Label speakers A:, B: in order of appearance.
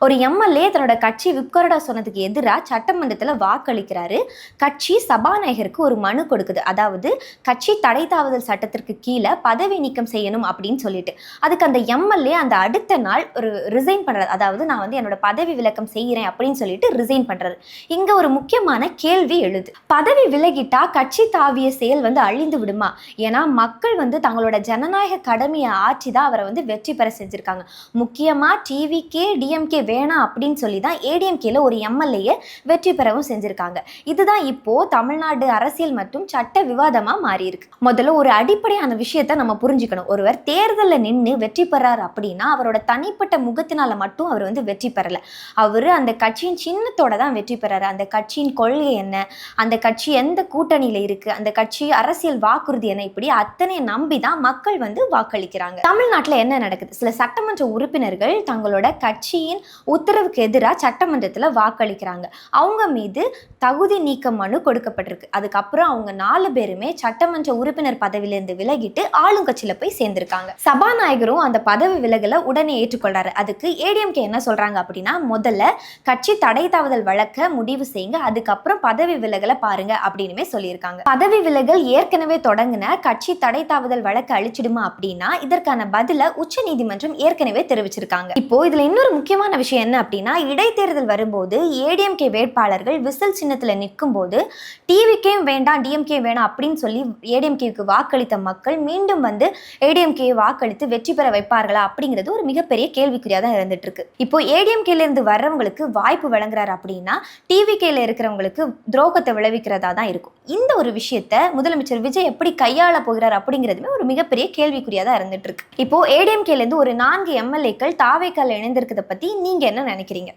A: ஒரு எம்எல்ஏ தன்னோட கட்சி விப்கொறடா சொன்னதுக்கு எதிராக சட்டமன்றத்தில் வாக்களிக்கிறாரு. கட்சி சபாநாயகருக்கு ஒரு மனு கொடுக்குது. அதாவது கட்சி தடை தாவுதல் சட்டத்திற்கு கீழே பதவி நீக்கம் செய்யணும் அப்படின்னு சொல்லிட்டு. அதுக்கு அந்த எம்எல்ஏ அந்த அடுத்த நாள் ஒரு ரிசைன் பண்றாரு. அதாவது நான் வந்து என்னோட பதவி விலக்கம் செய்கிறேன் அப்படின்னு சொல்லிட்டு ரிசைன் பண்றாரு. இங்க ஒரு முக்கியமான கேள்வி எழுது. பதவி விலகிட்டா கட்சி தாவிய செயல் வந்து அழிந்து விடுமா? ஏன்னா மக்கள் வந்து தங்களோட ஜனநாயக கடமையை ஆட்சி தான் அவரை வந்து வெற்றி பெற செஞ்சிருக்காங்க. முக்கியமா டிவிகே டிஎம்கே வேணாம் அப்படின்னு சொல்லி தான் ஏடிஎம்கேல ஒரு எம்எல்ஏ வெற்றி பெறவும் செஞ்சிருக்காங்க. இதுதான் இப்போ தமிழ்நாடு அரசியல் மற்றும் சட்ட விவாதமா மாறி இருக்கு. முதல்ல ஒரு அடிப்படையான விஷயத்த நம்ம புரிஞ்சுக்கணும். ஒருவர் தேர்தலில் நின்று வெற்றி பெறாரு அப்படின்னா அவரோட தனிப்பட்ட முகத்தினால மட்டும் அவர் வந்து வெற்றி பெறல. அவரு அந்த கட்சியின் சின்னத்தோட தான் வெற்றி பெறாரு. அந்த கட்சியின் கொள்கை என்ன, அந்த கட்சி எந்த கூட்டணியில இருக்கு, அந்த கட்சி அரசியல் வாக்குறுதி என்ன, இப்படி அத்தனை நம்பி தான் மக்கள் வந்து வாக்களிக்கிறாங்க. தமிழ்நாட்டில் என்ன நடக்குது? சில சட்டமன்ற உறுப்பினர்கள் தங்களோட கட்சியின் உத்தரவுக்கு எதிராக சட்டமன்றத்தில் வாக்களிக்கிறாங்க. அவங்க மீது தகுதி நீக்க மனு கொடுக்கப்பட்டிருக்கு. அதுக்கப்புறம் அவங்க 4 பேருமே சட்டமன்ற உறுப்பினர் பதவியிலிருந்து விலகிட்டு ஆளுங்கட்சியில போய் சேர்ந்திருக்காங்க. சபாநாயகரும் அந்த பதவி விலகலை உடனே ஏற்றுக்கொள்றாரு. அதுக்கு ஏடிஎம்கே என்ன சொல்றாங்க அப்படின்னா, முதல்ல கட்சி தடை தாவுதல் வழக்க முடிவு செய்யுங்க, அதுக்கப்புறம் பதவி விலகலை பாருங்க அப்படின்னு சொல்லியிருக்காங்க. பதவி விலகல் ஏற்கனவே தொடங்கின கட்சி தடை தாவுதல் வழக்கு அழிச்சிடுமா அப்படின்னா இதற்கான பதில உச்ச நீதிமன்றம் ஏற்கனவே தெரிவிச்சிருக்காங்க. இப்போ இதுல இன்னொரு முக்கியமான விஷயம் என்ன அப்படின்னா, இடைத்தேர்தல் வரும்போது ஏடிஎம்கே வேட்பாளர்கள் விசில் சின்னத்தில் நிற்கும் போது டிவிகே வேண்டாம் டிஎம்கே வேண்டாம் அப்படின்னு சொல்லி ஏடிஎம்கேக்கு வாக்களித்த மக்கள் மீண்டும் வந்து ஏடிஎம்கே வாக்களித்து வெற்றி பெற வைப்பார்களா அப்படிங்கிறது ஒரு மிகப்பெரிய கேள்விக்குறியா தான் இருந்துட்டு இருக்கு. இப்போ ஏடிஎம்கேல இருந்து வர்றவங்களுக்கு வாய்ப்பு வழங்குறாரு அப்படின்னா டிவிகேல இருக்கிறவங்களுக்கு துரோகத்தை விளைவிக்கிறதா தான் இருக்கும். இந்த ஒரு விஷயத்த முதலமைச்சர் விஜய் எப்படி கையாள போகிறார் அப்படிங்கிறதுமே ஒரு மிகப்பெரிய கேள்விக்குறியா தான் இருந்துட்டு இருக்கு. இப்போ ஏடிஎம்கேல இருந்து ஒரு 4 எம்எல்ஏக்கள் தாவேக்கால இணைந்திருக்கிறத பத்தி நீங்க என்ன நினைக்கிறீங்க?